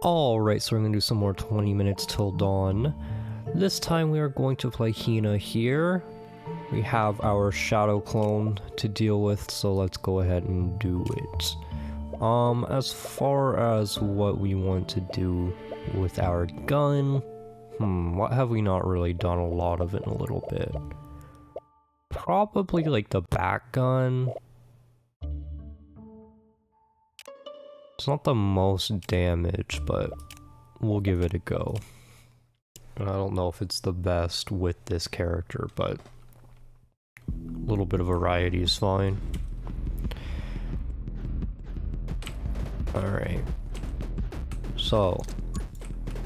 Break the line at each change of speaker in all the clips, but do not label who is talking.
Alright, so we're gonna do some more 20 minutes till dawn. This time we are going to play Hina here. We have our shadow clone to deal with, so let's go ahead and do it. As far as what we want to do with our gun, what have we not really done a lot of in a little bit? Probably like the back gun. It's not the most damage, but we'll give it a go. And I don't know if it's the best with this character, but a little bit of variety is fine. Alright. So,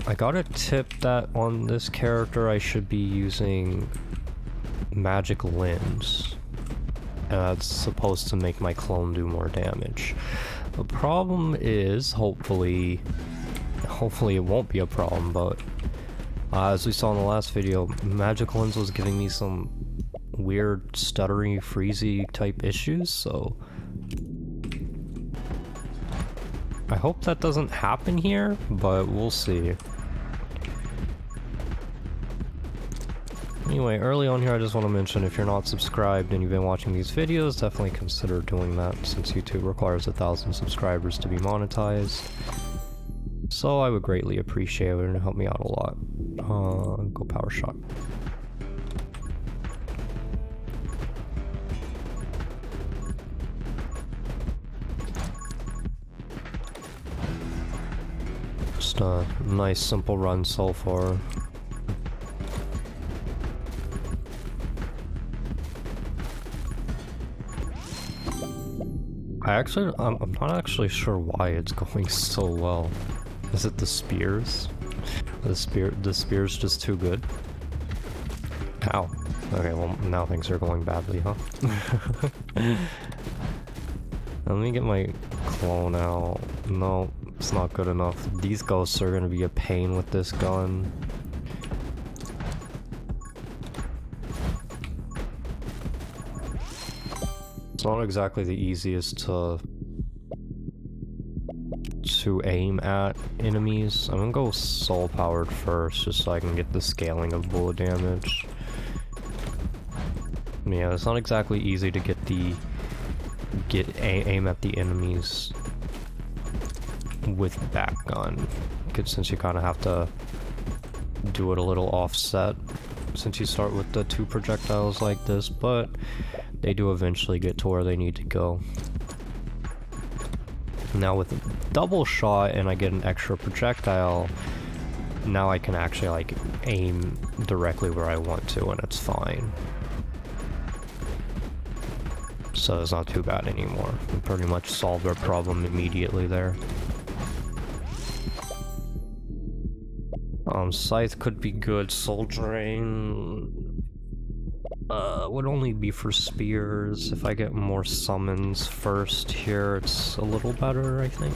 I got a tip that on this character I should be using magic lens. And that's supposed to make my clone do more damage. The problem is, hopefully it won't be a problem, but as we saw in the last video, magic lens was giving me some weird stuttery, freezy type issues, so I hope that doesn't happen here, but we'll see. Anyway, early on here I just want to mention, if you're not subscribed and you've been watching these videos, definitely consider doing that, since YouTube requires 1,000 subscribers to be monetized. So I would greatly appreciate it and help me out a lot. Go power shot. Just a nice simple run so far. I'm not actually sure why it's going so well. Is it the spears? The spear's just too good? Ow. Okay, well now things are going badly, huh? Let me get my clone out. No, it's not good enough. These ghosts are gonna be a pain with this gun. It's not exactly the easiest to aim at enemies. I'm gonna go soul powered first, just so I can get the scaling of bullet damage. Yeah, it's not exactly easy to aim at the enemies with back gun, since you kind of have to do it a little offset since you start with the 2 projectiles like this, but they do eventually get to where they need to go. Now with a double shot and I get an extra projectile, now I can actually like aim directly where I want to and it's fine. So it's not too bad anymore. We pretty much solved our problem immediately there. Scythe could be good. Soul Drain would only be for spears. If I get more summons first here, it's a little better, I think.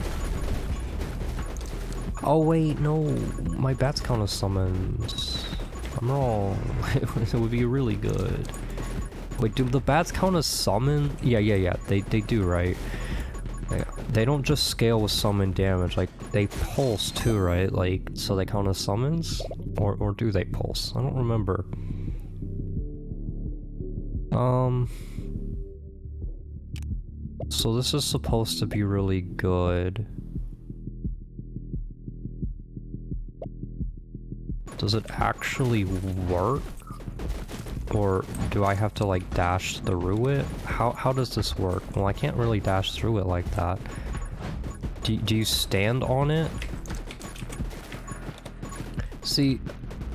Oh wait, no, my bats count as summons. I'm wrong. It would be really good. Wait, do the bats count as summon? Yeah, they do, right? They don't just scale with summon damage, like, they pulse too, right? Like, so they count as summons? Or do they pulse? I don't remember. So this is supposed to be really good. Does it actually work? Or do I have to like dash through it? How does this work? Well, I can't really dash through it like that. Do you stand on it? See,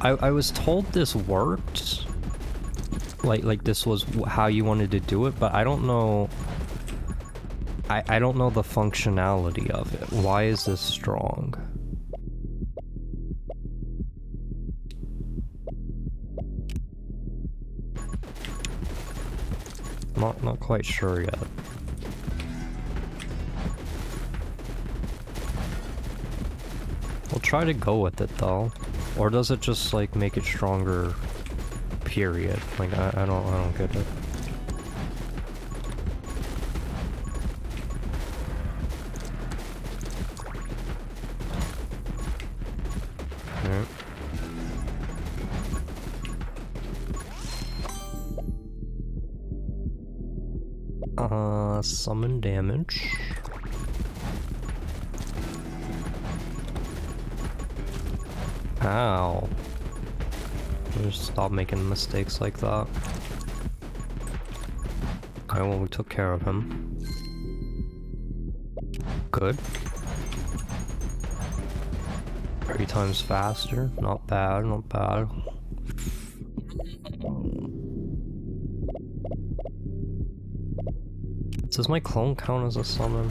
I was told this worked. Like this was how you wanted to do it, but I don't know. I don't know the functionality of it. Why is this strong? Not quite sure yet. We'll try to go with it though. Or does it just like make it stronger, period? Like I don't get it. Summon damage. Ow. Just stop making mistakes like that. Okay, well, we took care of him. Good. 3 times faster. Not bad, not bad. Does my clone count as a summon?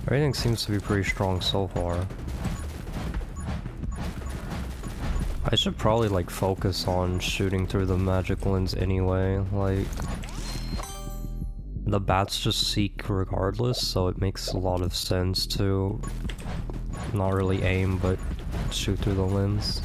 Everything seems to be pretty strong so far. I should probably like focus on shooting through the magic lens anyway, like the bats just seek regardless, so it makes a lot of sense to not really aim but shoot through the lens.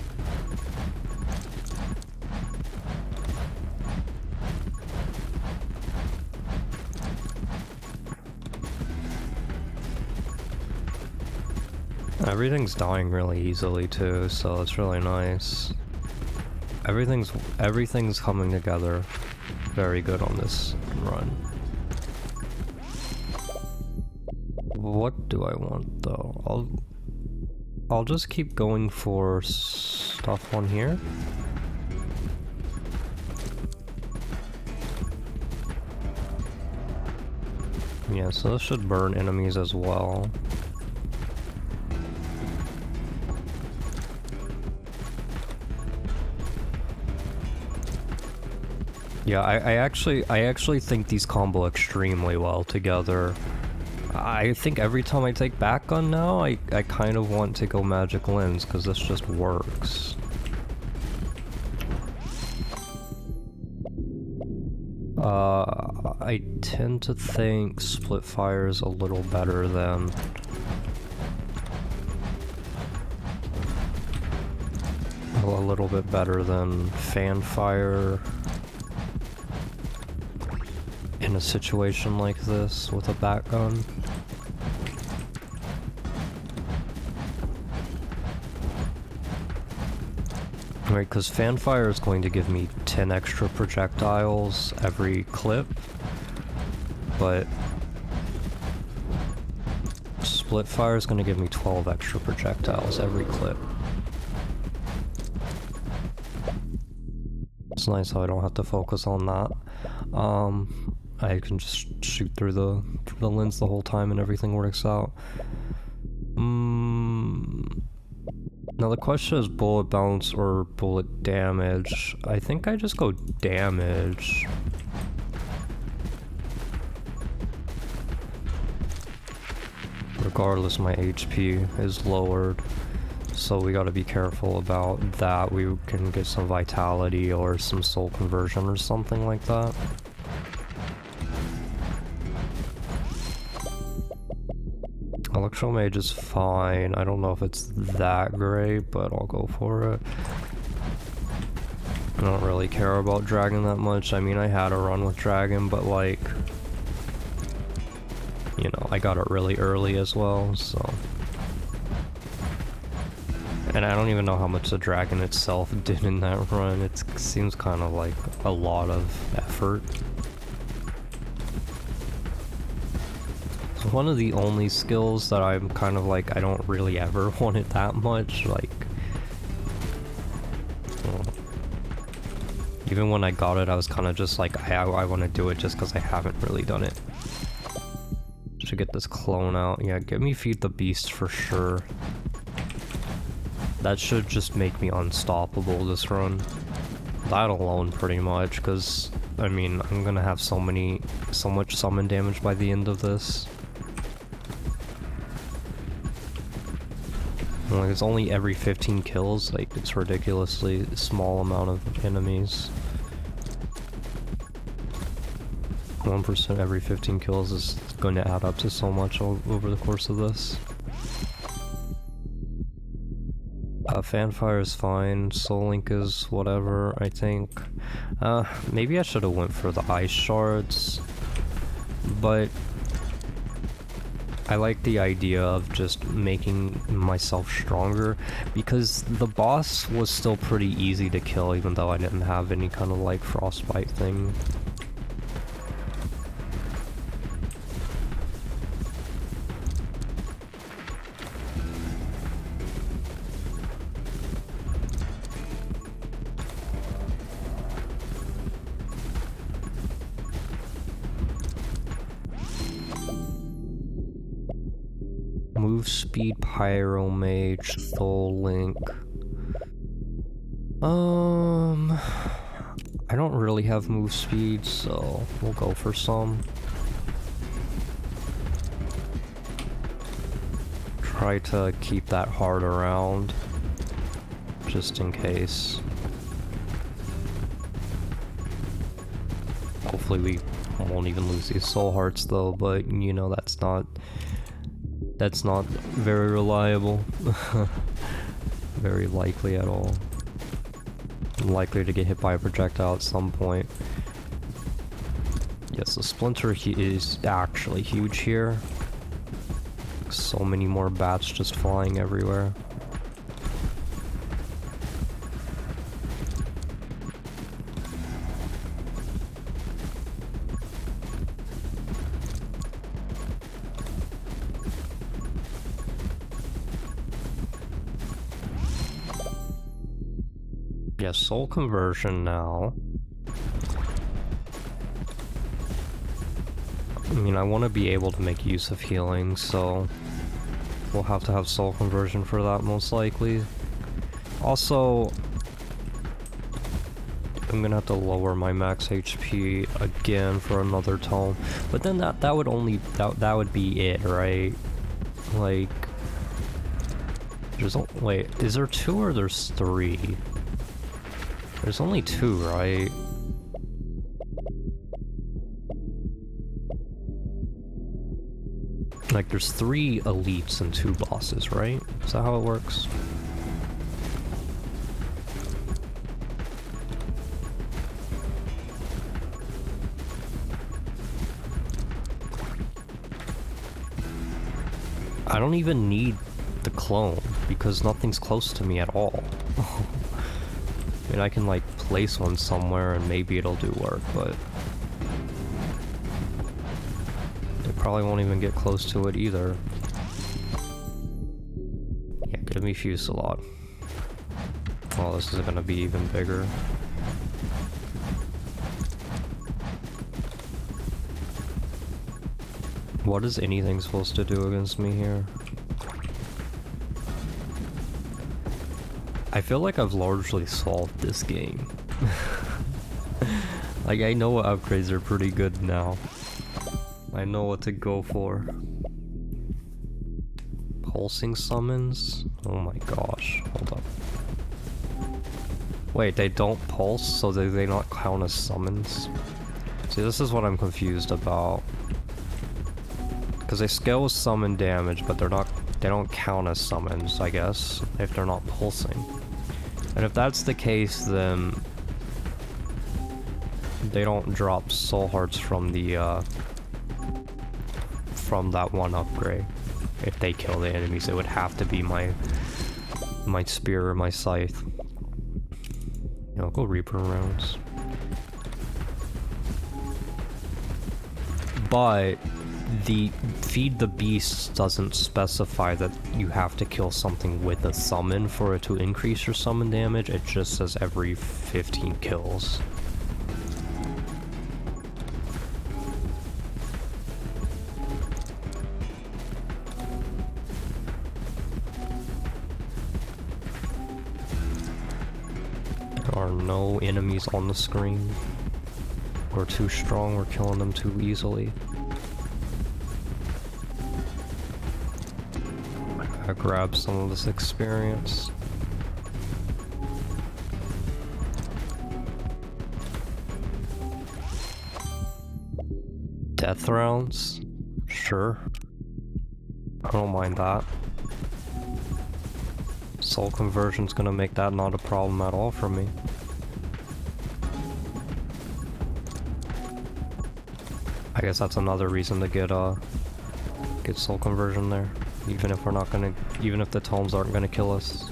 Everything's dying really easily too, so it's really nice. Everything's coming together very good on this run. What do I want though? I'll just keep going for stuff on here. Yeah, so this should burn enemies as well. Yeah, I actually think these combo extremely well together. I think every time I take back gun now, I kind of want to go magic lens because this just works. I tend to think split fire is a little better than a little bit better than fan fire. In a situation like this with a bat gun. Right, because fanfire is going to give me 10 extra projectiles every clip, but split fire is going to give me 12 extra projectiles every clip. It's nice how I don't have to focus on that. I can just shoot through the lens the whole time and everything works out. Now the question is bullet bounce or bullet damage. I think I just go damage. Regardless, my HP is lowered, so we gotta be careful about that. We can get some vitality or some soul conversion or something like that. Electromage is fine. I don't know if it's that great, but I'll go for it. I don't really care about Dragon that much. I mean, I had a run with Dragon, but like, you know, I got it really early as well, so. And I don't even know how much the Dragon itself did in that run. It seems kind of like a lot of effort. One of the only skills that I'm kind of like, I don't really ever want it that much, like, well, even when I got it, I was kind of just like, I want to do it just because I haven't really done it. Should get this clone out. Yeah, get me Feed the Beast for sure. That should just make me unstoppable this run. That alone pretty much, because, I mean, I'm gonna have so much summon damage by the end of this. Like, it's only every 15 kills, like, it's a ridiculously small amount of enemies. 1% every 15 kills is going to add up to so much over the course of this. Fanfire is fine, Soul Link is whatever, I think. Maybe I should have went for the ice shards, but I like the idea of just making myself stronger, because the boss was still pretty easy to kill even though I didn't have any kind of like frostbite thing. Move speed, Pyro Mage, Soul Link. I don't really have move speed, so we'll go for some. Try to keep that hard around, just in case. Hopefully we won't even lose these soul hearts though, but you know that's not very reliable. Very likely at all. I'm likely to get hit by a projectile at some point. Yes, the Splinter is actually huge here. So many more bats just flying everywhere. Yeah, soul conversion now. I mean, I want to be able to make use of healing, so we'll have to have soul conversion for that most likely. Also, I'm gonna have to lower my max HP again for another tome, but then that would only that would be it, right? Like, wait, is there 2 or there's 3? There's only 2, right? Like, there's 3 elites and 2 bosses, right? Is that how it works? I don't even need the clone, because nothing's close to me at all. I mean, I can, like, place one somewhere and maybe it'll do work, but it probably won't even get close to it either. Yeah, give me Fusilade. Oh, this is gonna be even bigger. What is anything supposed to do against me here? I feel like I've largely solved this game. Like, I know what upgrades are pretty good now. I know what to go for. Pulsing summons? Oh my gosh, hold up. Wait, they don't pulse, so they not count as summons? See, this is what I'm confused about. Because they scale with summon damage, but they don't count as summons, I guess, if they're not pulsing. And if that's the case, then they don't drop soul hearts from the from that one upgrade. If they kill the enemies, it would have to be my spear or my scythe. You know, go Reaper rounds. But the Feed the Beast doesn't specify that you have to kill something with a summon for it to increase your summon damage. It just says every 15 kills. There are no enemies on the screen. We're too strong, we're killing them too easily. I grab some of this experience. Death rounds? Sure. I don't mind that. Soul conversion's gonna make that not a problem at all for me. I guess that's another reason to get soul conversion there. Even if we're not gonna, even if the tomes aren't gonna kill us.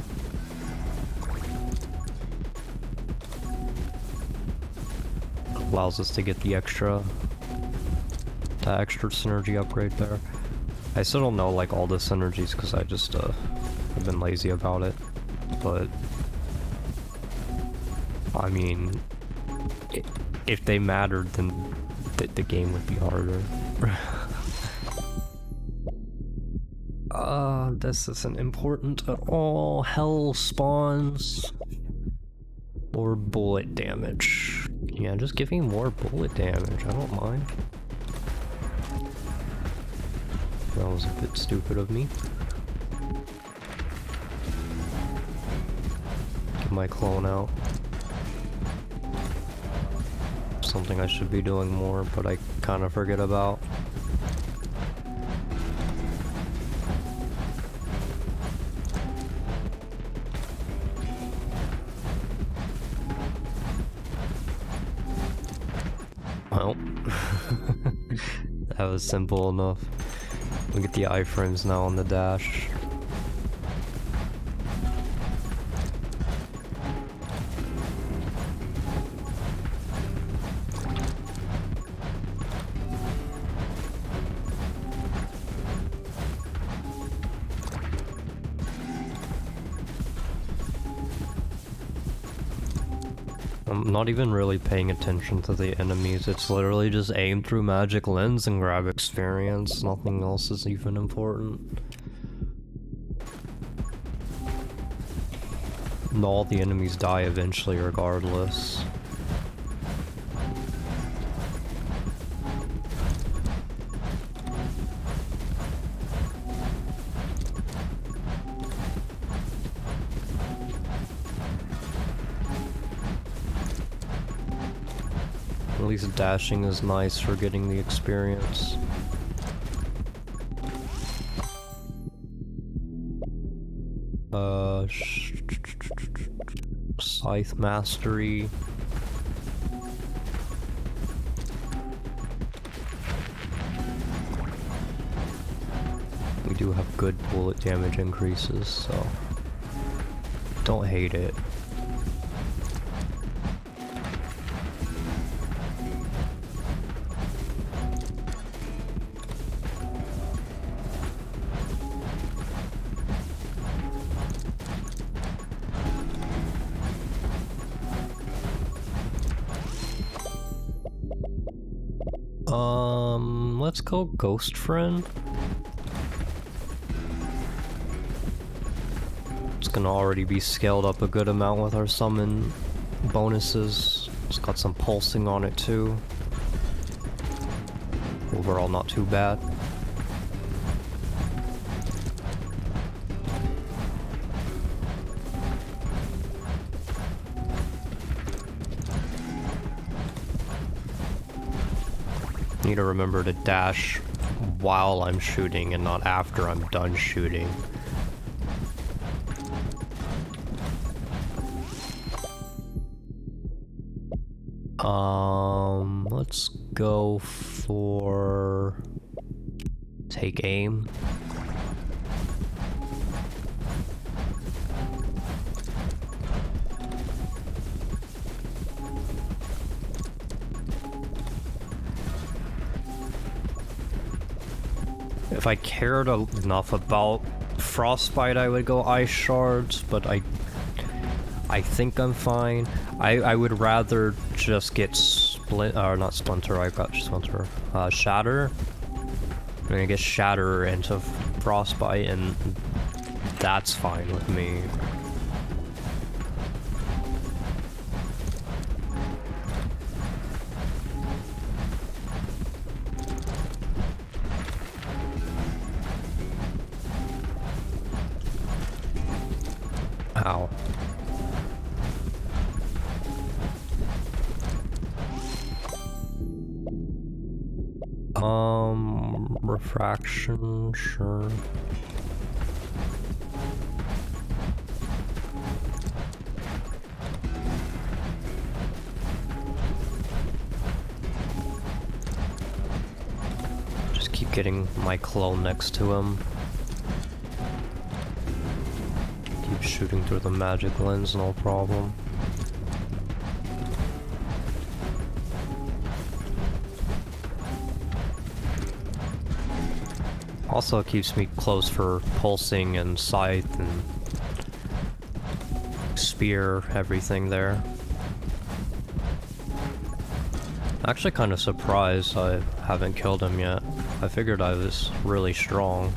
Allows us to get the extra synergy upgrade there. I still don't know like all the synergies because I just have been lazy about it, but I mean, if they mattered, then the game would be harder. This isn't important at all. Hell spawns or bullet damage. Yeah, just give me more bullet damage. I don't mind. That was a bit stupid of me. Get my clone out. Something I should be doing more, but I kind of forget about. Well, that was simple enough. We get the iframes now on the dash. I'm not even really paying attention to the enemies, it's literally just aim through magic lens and grab experience, nothing else is even important. And all the enemies die eventually regardless. At least dashing is nice for getting the experience. Scythe Mastery. We do have good bullet damage increases, so don't hate it. Let's go Ghost Friend. It's gonna already be scaled up a good amount with our summon bonuses. It's got some pulsing on it too. Overall not too bad. Need to remember to dash while I'm shooting and not after I'm done shooting. Let's go for take aim. If I cared enough about frostbite, I would go ice shards, but I think I'm fine. I would rather just get not splinter, I got splinter, shatter. I'm gonna get shatter into frostbite, and that's fine with me. Ow. refraction, sure. Just keep getting my clone next to him. Keep shooting through the magic lens, no problem. Also keeps me close for pulsing and scythe and spear, everything there. Actually kind of surprised I haven't killed him yet. I figured I was really strong.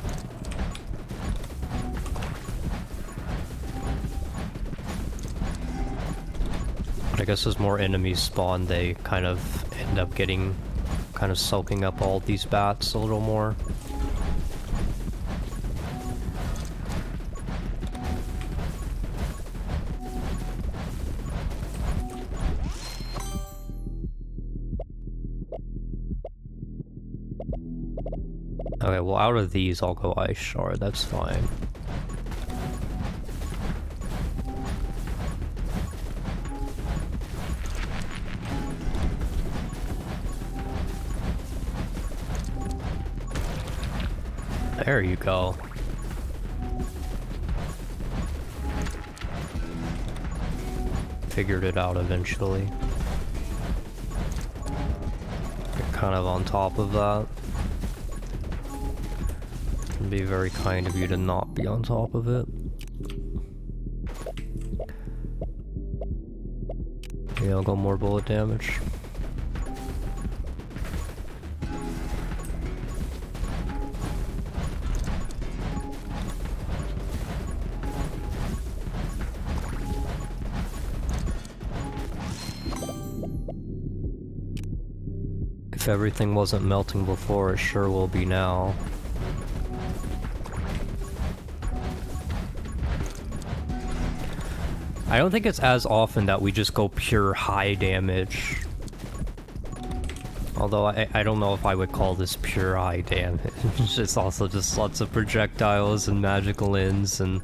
But I guess as more enemies spawn, they kind of end up getting, kind of soaking up all these bats a little more. Okay, well out of these I'll go Ice Shard, that's fine. There you go. Figured it out eventually. You're kind of on top of that. It'd be very kind of you to not be on top of it. Yeah, I'll go more bullet damage. If everything wasn't melting before, it sure will be now. I don't think it's as often that we just go pure high damage. Although I don't know if I would call this pure high damage. It's also just lots of projectiles and magical ends and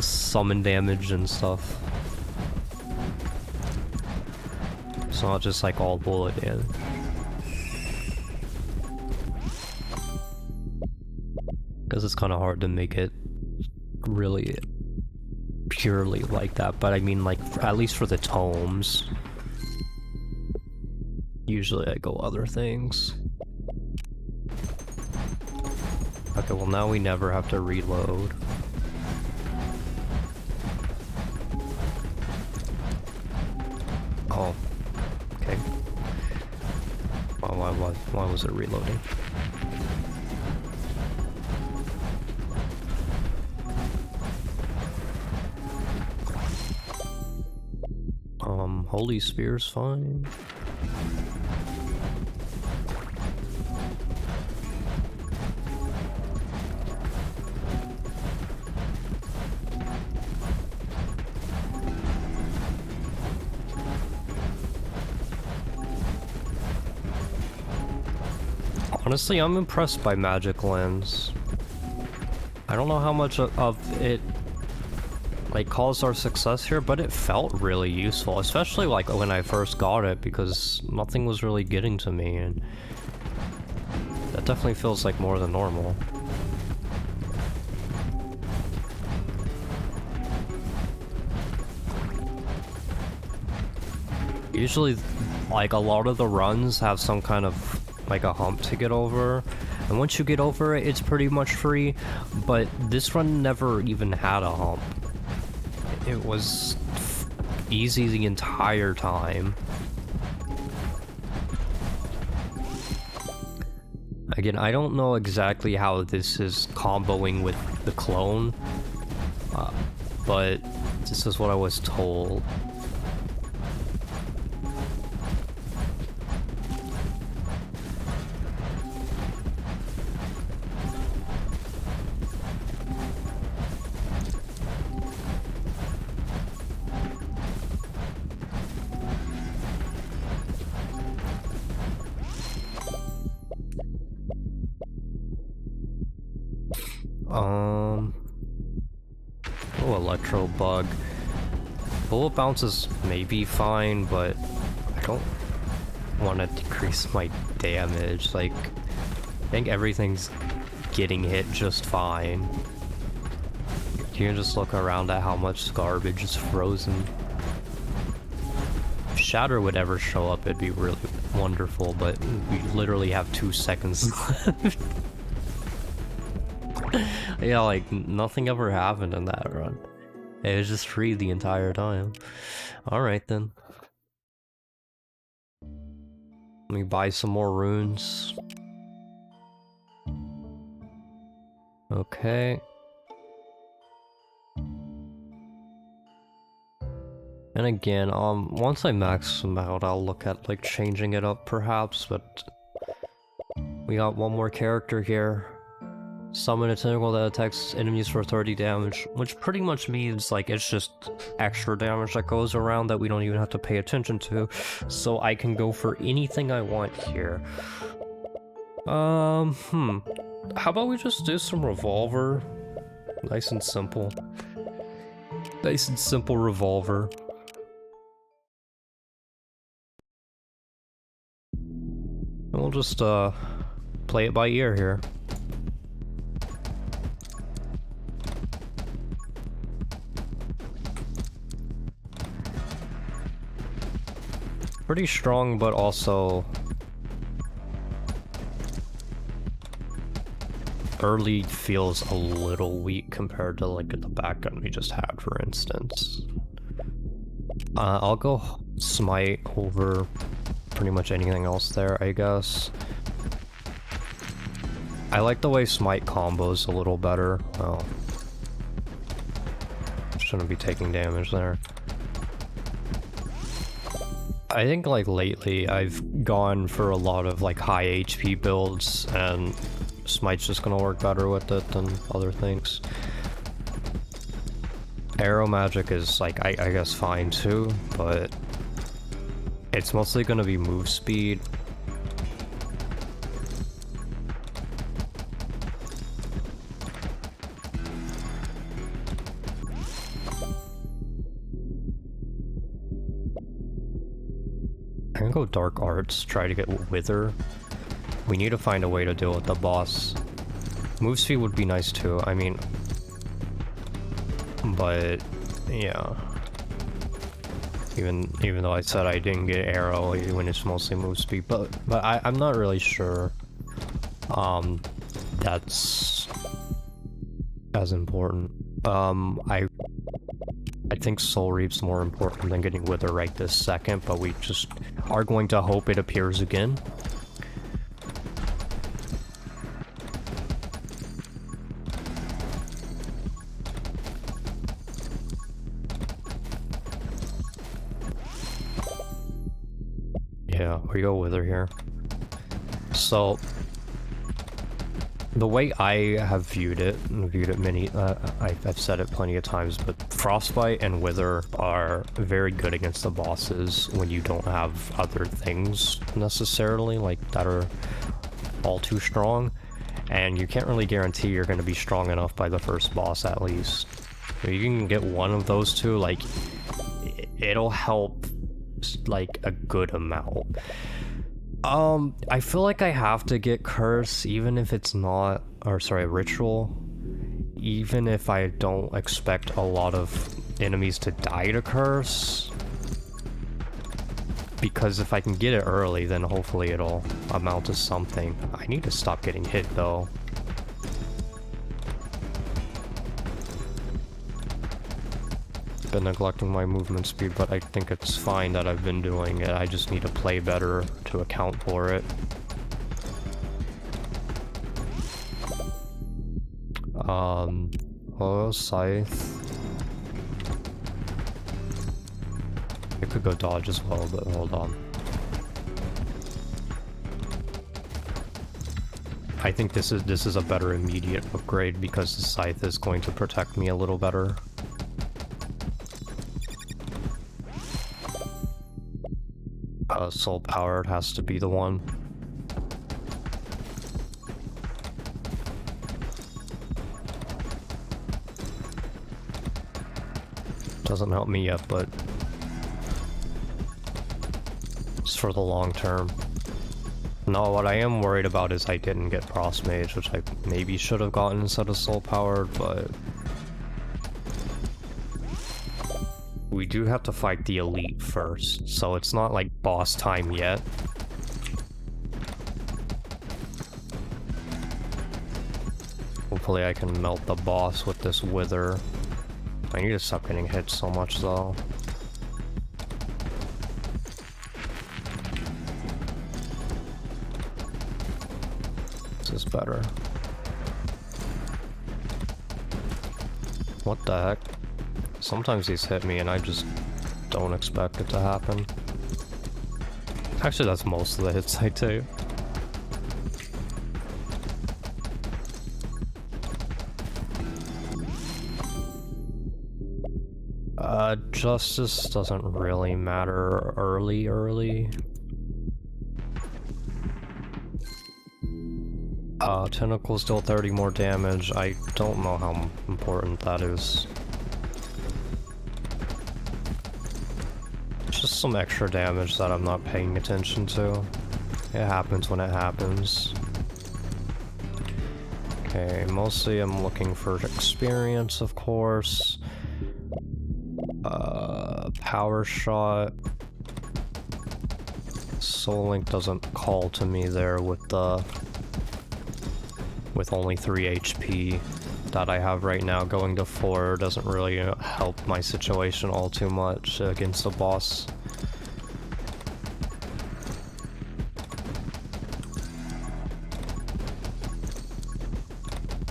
summon damage and stuff. It's not just like all bullet damage. Because it's kind of hard to make it really purely like that, but I mean like at least for the tomes. Usually I go other things. Okay, well now we never have to reload. Oh, okay. Why was it reloading? Holy Spear's fine. Honestly, I'm impressed by Magic Lens. I don't know how much of it like caused our success here, but it felt really useful, especially like when I first got it, because nothing was really getting to me, and that definitely feels like more than normal. Usually, like, a lot of the runs have some kind of like a hump to get over, and once you get over it, it's pretty much free, but this run never even had a hump. It was easy the entire time. Again, I don't know exactly how this is comboing with the clone, but this is what I was told. Oh, electro bug. Bullet bounces may be fine, but I don't want to decrease my damage. Like, I think everything's getting hit just fine. You can just look around at how much garbage is frozen. If Shatter would ever show up, it'd be really wonderful, but we literally have 2 seconds left. Yeah, like, nothing ever happened in that run. It was just free the entire time. Alright then. Let me buy some more runes. Okay. And again, once I max them out, I'll look at, like, changing it up perhaps, but... We got one more character here. Summon a tentacle that attacks enemies for 30 damage, which pretty much means, like, it's just extra damage that goes around that we don't even have to pay attention to, so I can go for anything I want here. How about we just do some revolver? Nice and simple. Nice and simple revolver. And we'll just, play it by ear here. Pretty strong, but also early feels a little weak compared to like the back gun we just had, for instance. I'll go smite over pretty much anything else there, I guess. I like the way smite combos a little better. Oh, shouldn't be taking damage there. I think, like, lately I've gone for a lot of, like, high HP builds, and Smite's just gonna work better with it than other things. Arrow magic is, like, I guess fine too, but it's mostly gonna be move speed. I can go Dark Arts, try to get Wither. We need to find a way to deal with the boss. Move speed would be nice too, I mean... But... yeah. Even though I said I didn't get arrow when it's mostly move speed, but I'm not really sure that's as important. I think Soul Reap's more important than getting Wither right this second, but we just are going to hope it appears again. Yeah, we go Wither here. So, the way I have viewed it I've said it plenty of times, but Frostbite and Wither are very good against the bosses when you don't have other things necessarily, like, that are all too strong, and you can't really guarantee you're going to be strong enough by the first boss at least. If you can get one of those two, like, it'll help, like, a good amount. I feel like I have to get Curse, even if it's not, or sorry, Ritual. Even if I don't expect a lot of enemies to die to Curse. Because if I can get it early, then hopefully it'll amount to something. I need to stop getting hit, though. Been neglecting my movement speed, but I think it's fine that I've been doing it. I just need to play better to account for it. Oh, Scythe. I could go dodge as well, but hold on. I think this is a better immediate upgrade because the Scythe is going to protect me a little better. Soul powered has to be the one. Doesn't help me yet, but it's for the long term. No, what I am worried about is I didn't get Frost Mage, which I maybe should have gotten instead of Soul Powered, but we do have to fight the Elite first, so it's not like boss time yet. Hopefully I can melt the boss with this Wither. I need to stop getting hit so much though. This is better. What the heck? Sometimes these hit me and I just don't expect it to happen. Actually, that's most of the hits I take. Justice doesn't really matter early. Tentacles deal 30 more damage. I don't know how important that is. Just some extra damage that I'm not paying attention to. It happens when it happens. Okay, mostly I'm looking for experience, of course. Power shot. Soul Link doesn't call to me there with only 3 HP that I have right now. Going to 4 doesn't really help my situation all too much against the boss.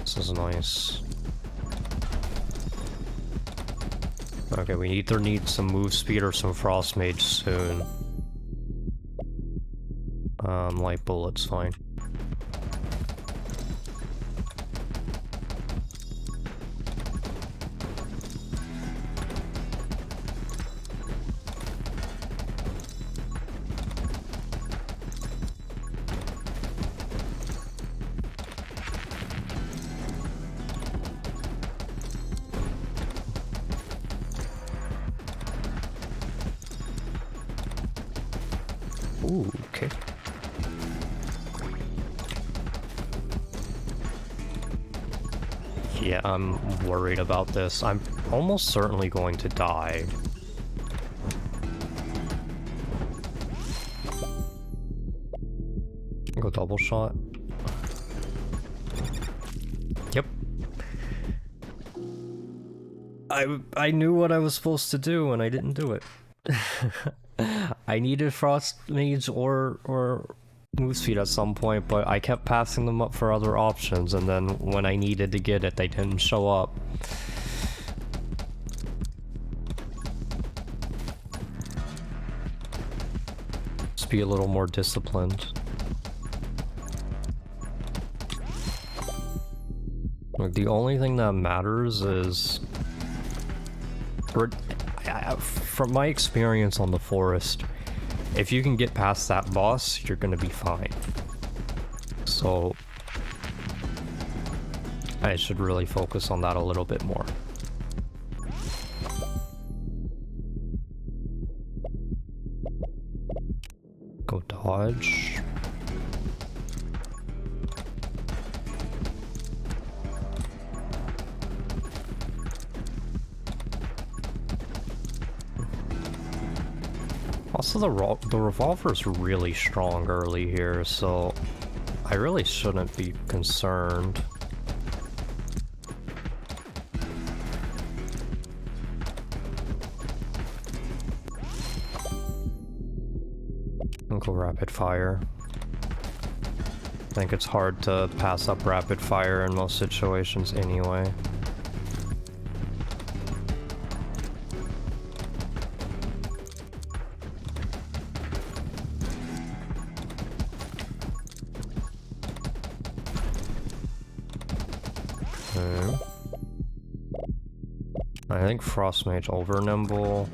This is nice. Okay, we either need some move speed or some Frost Mage soon. Light bullet's fine. Ooh, okay. Yeah, I'm worried about this. I'm almost certainly going to die. Go double shot. Yep. I knew what I was supposed to do and I didn't do it. I needed Frost Mage or move speed at some point, but I kept passing them up for other options, and then when I needed to get it, they didn't show up. Just be a little more disciplined. Like, the only thing that matters is... from my experience on the forest, if you can get past that boss, you're gonna be fine. So I should really focus on that a little bit more. Go dodge. Also, the revolver's really strong early here, so I really shouldn't be concerned. I'll go rapid fire. I think it's hard to pass up rapid fire in most situations anyway. I think Frost Mage over nimble.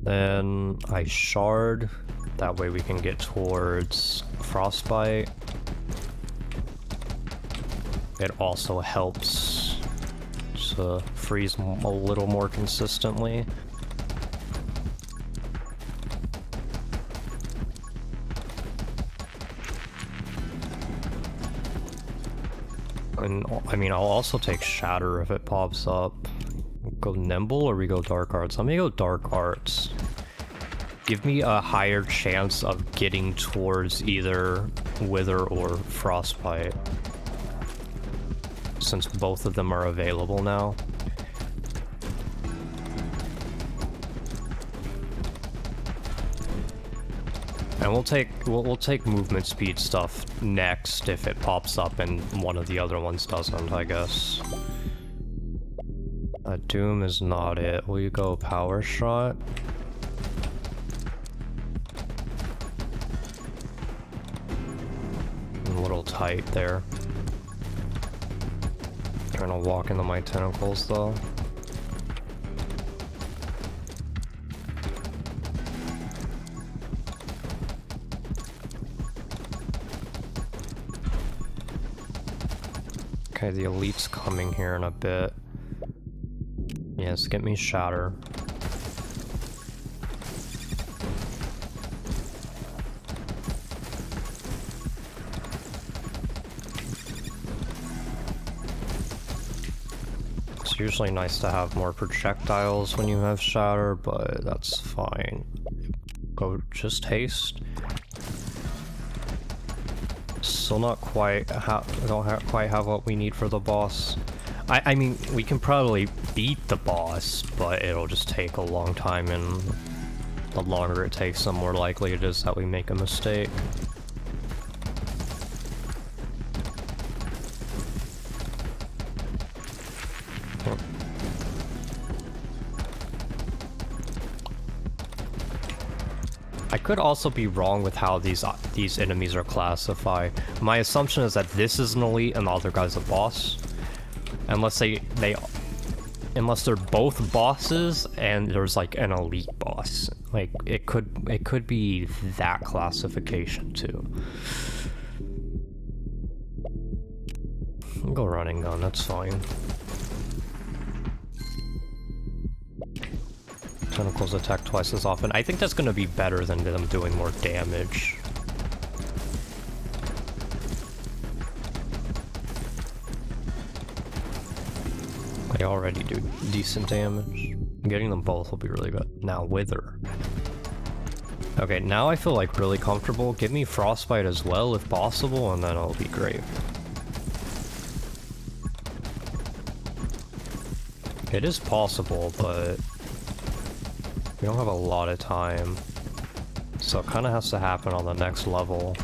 Then I shard. That way we can get towards frostbite. It also helps to freeze a little more consistently. And I mean, I'll also take shatter if it pops up. Go nimble or we go dark arts? Let me go dark arts. Give me a higher chance of getting towards either wither or frostbite, since both of them are available now. And we'll take movement speed stuff next if it pops up and one of the other ones doesn't, I guess. Doom is not it. Will you go power shot? I'm a little tight there. Trying to walk into my tentacles though. Okay, the elite's coming here in a bit. Yes, get me shatter. It's usually nice to have more projectiles when you have shatter, but that's fine. Go just haste. Still not quite don't quite have what we need for the boss. I mean, we can probably beat the boss, but it'll just take a long time, and the longer it takes, the more likely it is that we make a mistake. I could also be wrong with how these enemies are classified. My assumption is that this is an elite and the other guy's a boss. Unless unless they're both bosses and there's like an elite boss. Like it could be that classification too. I'll go running gun, that's fine. Tentacles attack twice as often. I think that's gonna be better than them doing more damage. They already do decent damage. Getting them both will be really good. Now wither. Okay, now I feel like really comfortable. Give me frostbite as well if possible, and then it'll be great. It is possible, but we don't have a lot of time. So it kind of has to happen on the next level.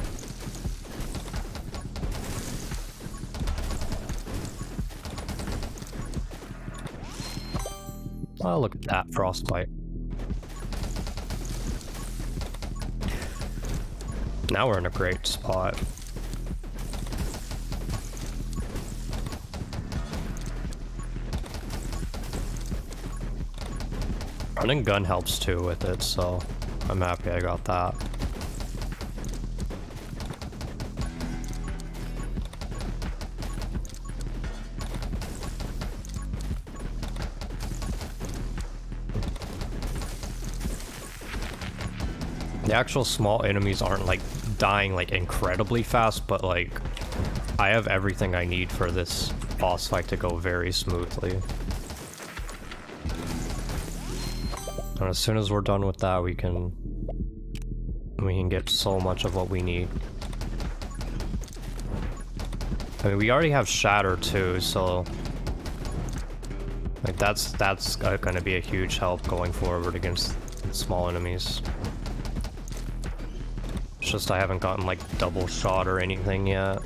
Oh, look at that frostbite. Now we're in a great spot. Running gun helps too with it, so I'm happy I got that. The actual small enemies aren't like dying like incredibly fast, but like I have everything I need for this boss fight to go very smoothly. And as soon as we're done with that, we can get so much of what we need. I mean, we already have shatter too, so like that's gonna be a huge help going forward against small enemies. It's just I haven't gotten like double shot or anything yet.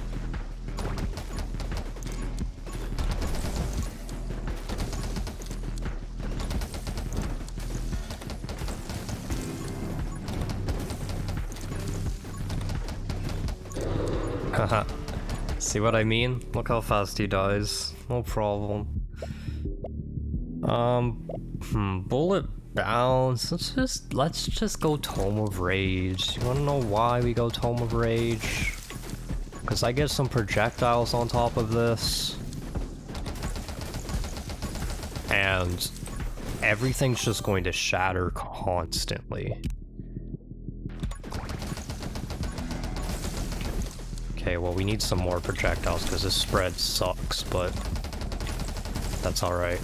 Haha. See what I mean? Look how fast he dies. No problem. Bullet Bounce. Let's just go Tome of Rage. You wanna know why we go Tome of Rage? Because I get some projectiles on top of this. And everything's just going to shatter constantly. Okay, well we need some more projectiles because this spread sucks, but that's alright.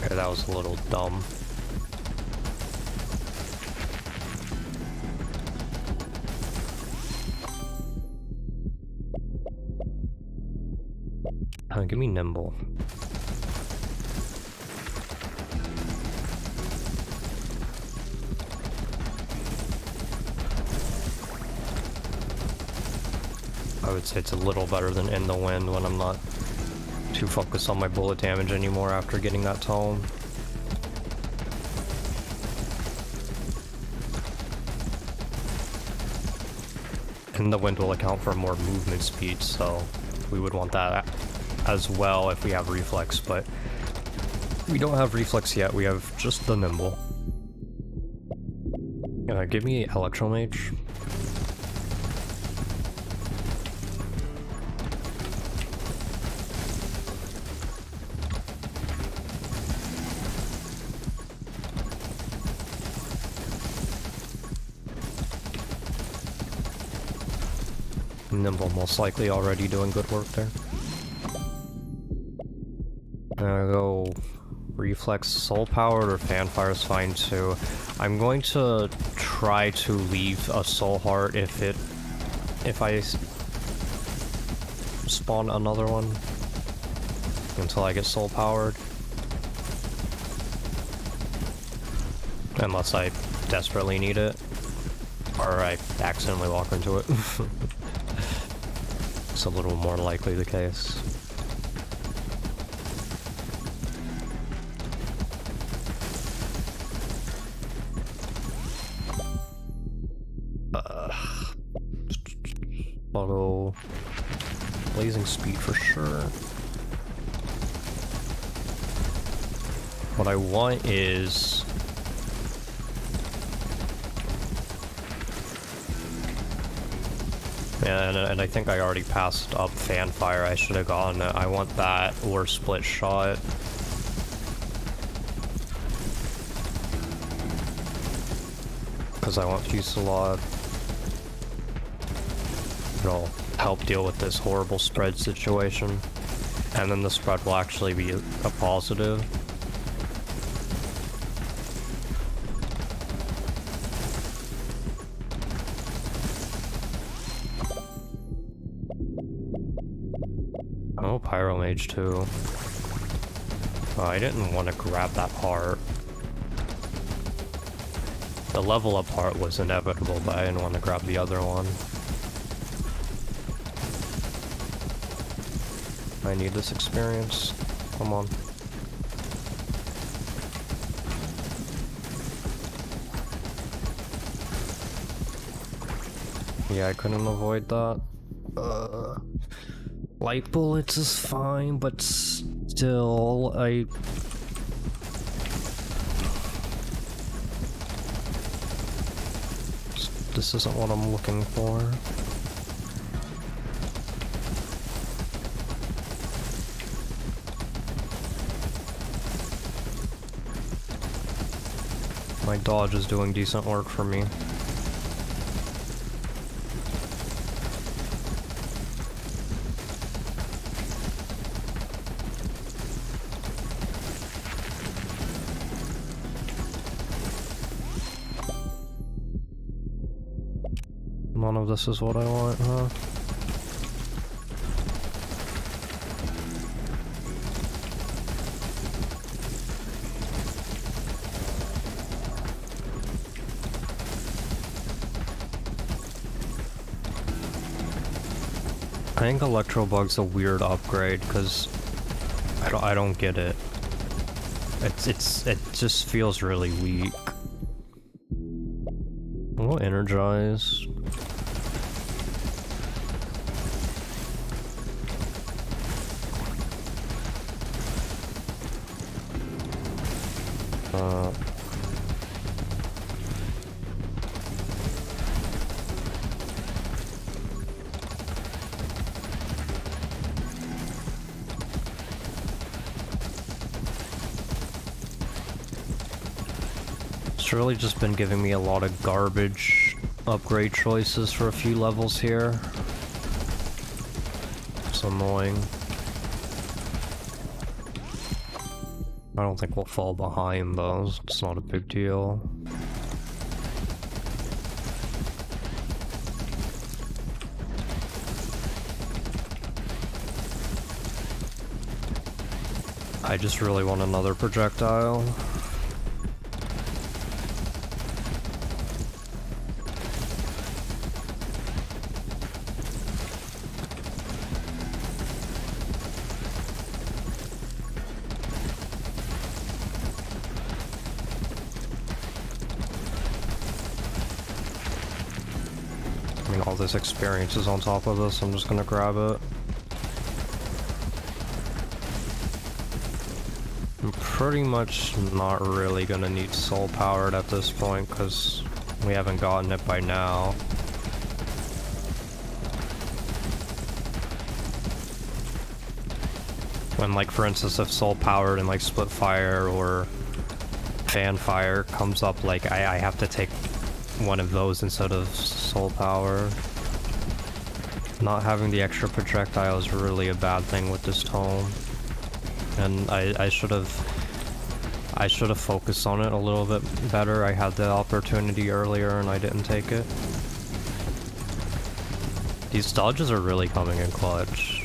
Okay, that was a little dumb. Give me nimble. I would say it's a little better than in the wind when I'm not too focused on my bullet damage anymore after getting that tome. And the wind will account for more movement speed, so we would want that as well if we have reflex, but we don't have reflex yet, we have just the nimble. Give me electromage. Nimble most likely already doing good work there. Go reflex soul powered or fanfire is fine too. I'm going to try to leave a soul heart if I spawn another one until I get soul powered. Unless I desperately need it. Or I accidentally walk into it. It's a little more likely the case. Auto blazing speed for sure. What I want is and I think I already passed up fanfire. I should have gotten it. I want that or split shot. Because I want Fusillade. It'll help deal with this horrible spread situation. And then the spread will actually be a positive. Oh, Pyromage too. Oh, I didn't want to grab that part. The level up part was inevitable, but I didn't want to grab the other one. I need this experience. Come on. Yeah, I couldn't avoid that. Light bullets is fine, but still, this isn't what I'm looking for. My dodge is doing decent work for me. None of this is what I want, huh? think Electrobug's a weird upgrade because I don't get it. It just feels really weak. A little energized. It's really just been giving me a lot of garbage upgrade choices for a few levels here. It's annoying. I don't think we'll fall behind those. It's not a big deal. I just really want another projectile. All this experience is on top of this, I'm just gonna grab it. I'm pretty much not really gonna need soul powered at this point because we haven't gotten it by now. When, like, for instance, if soul powered and like split fire or fan fire comes up, like I have to take one of those instead of soul power. Not having the extra projectile is really a bad thing with this tome, and I should have focused on it a little bit better. I had the opportunity earlier and I didn't take it. These dodges are really coming in clutch.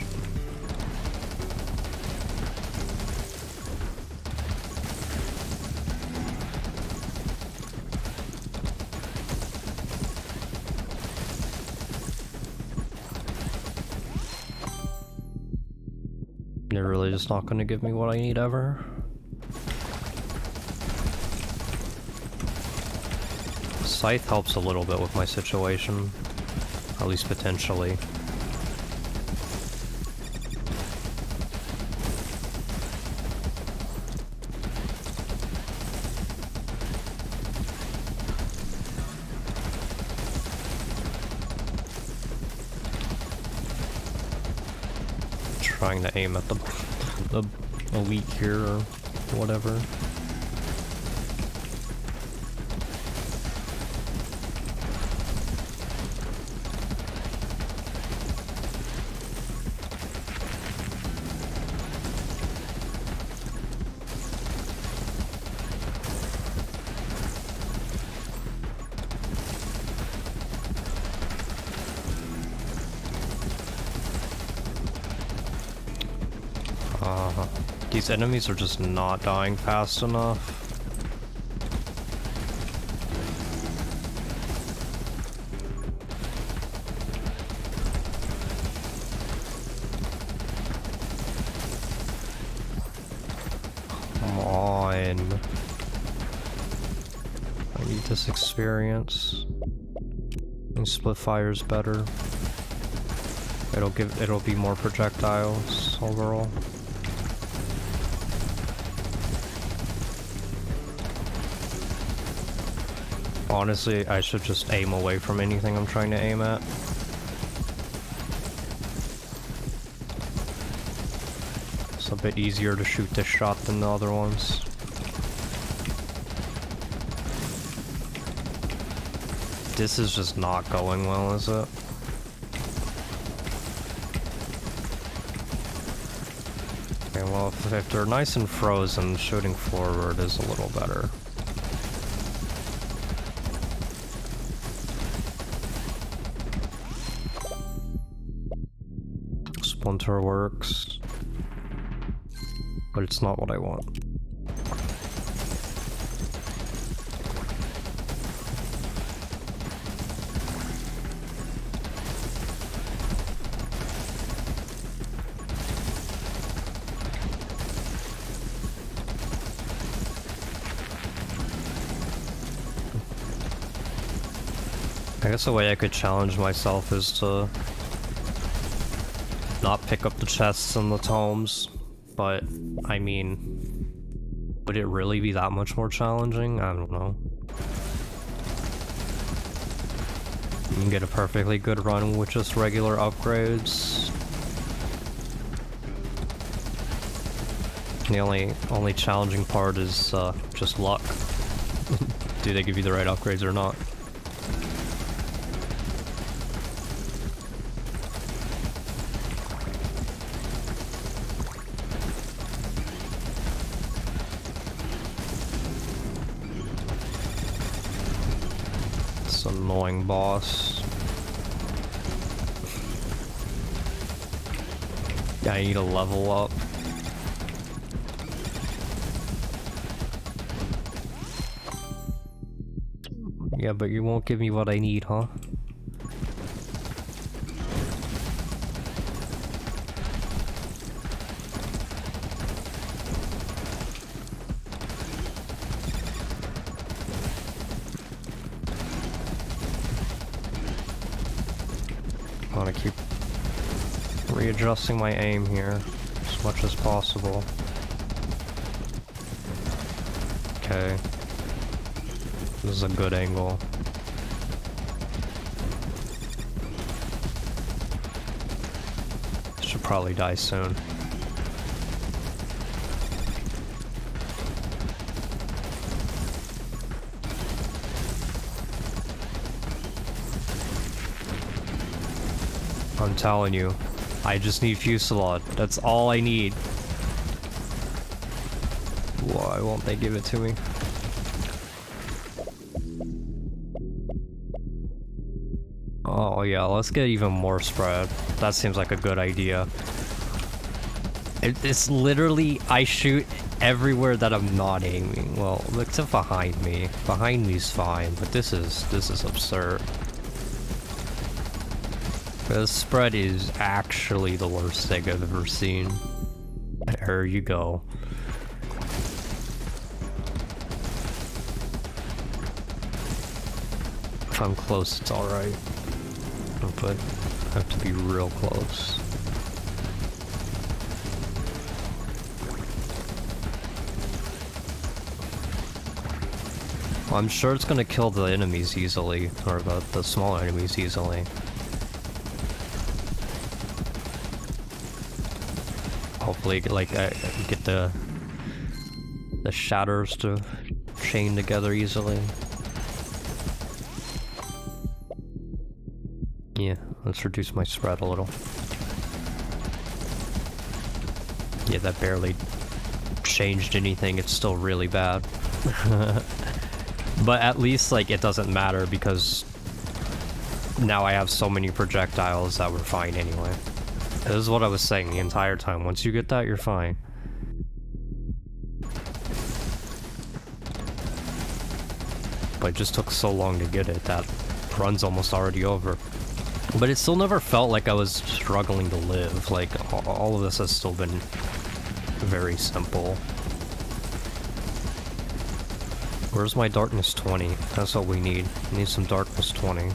They're really just not going to give me what I need ever. Scythe helps a little bit with my situation, at least potentially. Trying to aim at the elite here or whatever. These enemies are just not dying fast enough. Come on. I need this experience. And split fire's better. It'll be more projectiles overall. Honestly, I should just aim away from anything I'm trying to aim at. It's a bit easier to shoot this shot than the other ones. This is just not going well, is it? Okay, well, if they're nice and frozen, shooting forward is a little better. Splinter works, but it's not what I want. I guess the way I could challenge myself is to not pick up the chests and the tomes, but I mean, would it really be that much more challenging? I don't know. You can get a perfectly good run with just regular upgrades. The only challenging part is just luck. Do they give you the right upgrades or not? It's an annoying boss. Yeah, I need to level up. Yeah, but you won't give me what I need, huh? I want to keep readjusting my aim here as much as possible. Okay. This is a good angle. Should probably die soon. I'm telling you, I just need Fusillade. That's all I need. Why won't they give it to me? Oh yeah, let's get even more spread. That seems like a good idea. It's literally, I shoot everywhere that I'm not aiming. Well, except behind me. Behind me's fine, but this is absurd. The spread is actually the worst thing I've ever seen. There you go. If I'm close, it's alright. But I have to be real close. Well, I'm sure it's gonna kill the enemies easily, or the small enemies easily. Hopefully, like, I get the shatters to chain together easily. Yeah, let's reduce my spread a little. Yeah, that barely changed anything. It's still really bad. But at least, like, it doesn't matter because now I have so many projectiles that we're fine anyway. This is what I was saying the entire time. Once you get that, you're fine. But it just took so long to get it that run's almost already over. But it still never felt like I was struggling to live. Like, all of this has still been very simple. Where's my darkness 20? That's what we need. We need some darkness 20.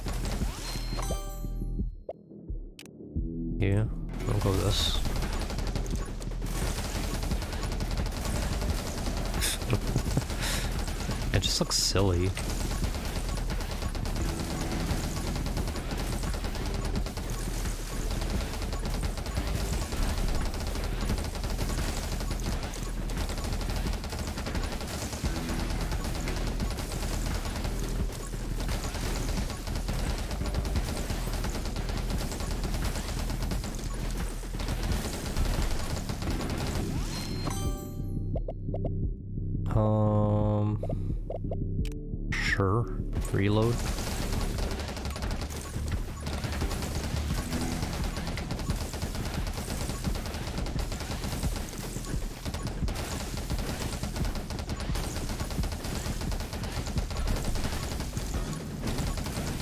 Yeah, I'll go this. It just looks silly. Sure. Reload.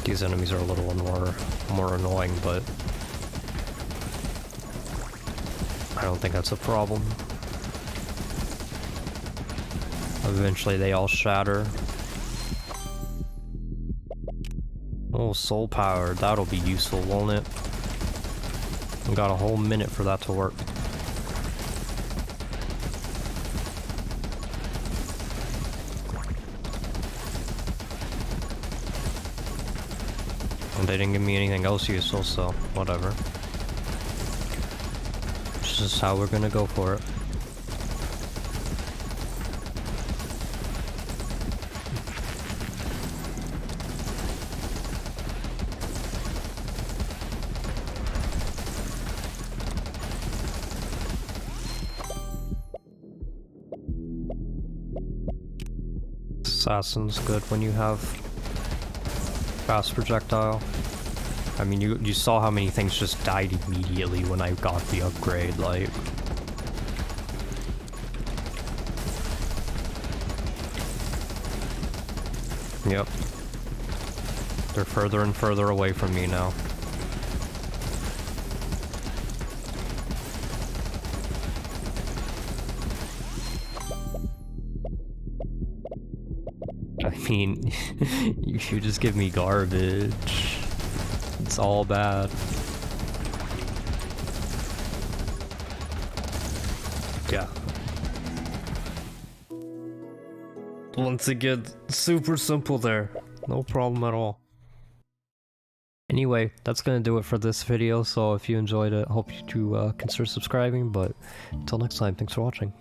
These enemies are a little more annoying, but I don't think that's a problem. Eventually they all shatter. Oh, soul power. That'll be useful, won't it? We got a whole minute for that to work. And they didn't give me anything else useful, so whatever. This is how we're gonna go for it. Assassin's good when you have fast projectile. I mean, you saw how many things just died immediately when I got the upgrade, like... Yep. They're further and further away from me now. I mean, you should just give me garbage. It's all bad. Yeah. Once again, super simple there. No problem at all. Anyway, that's gonna do it for this video, so if you enjoyed it, I hope you to consider subscribing, but until next time, thanks for watching.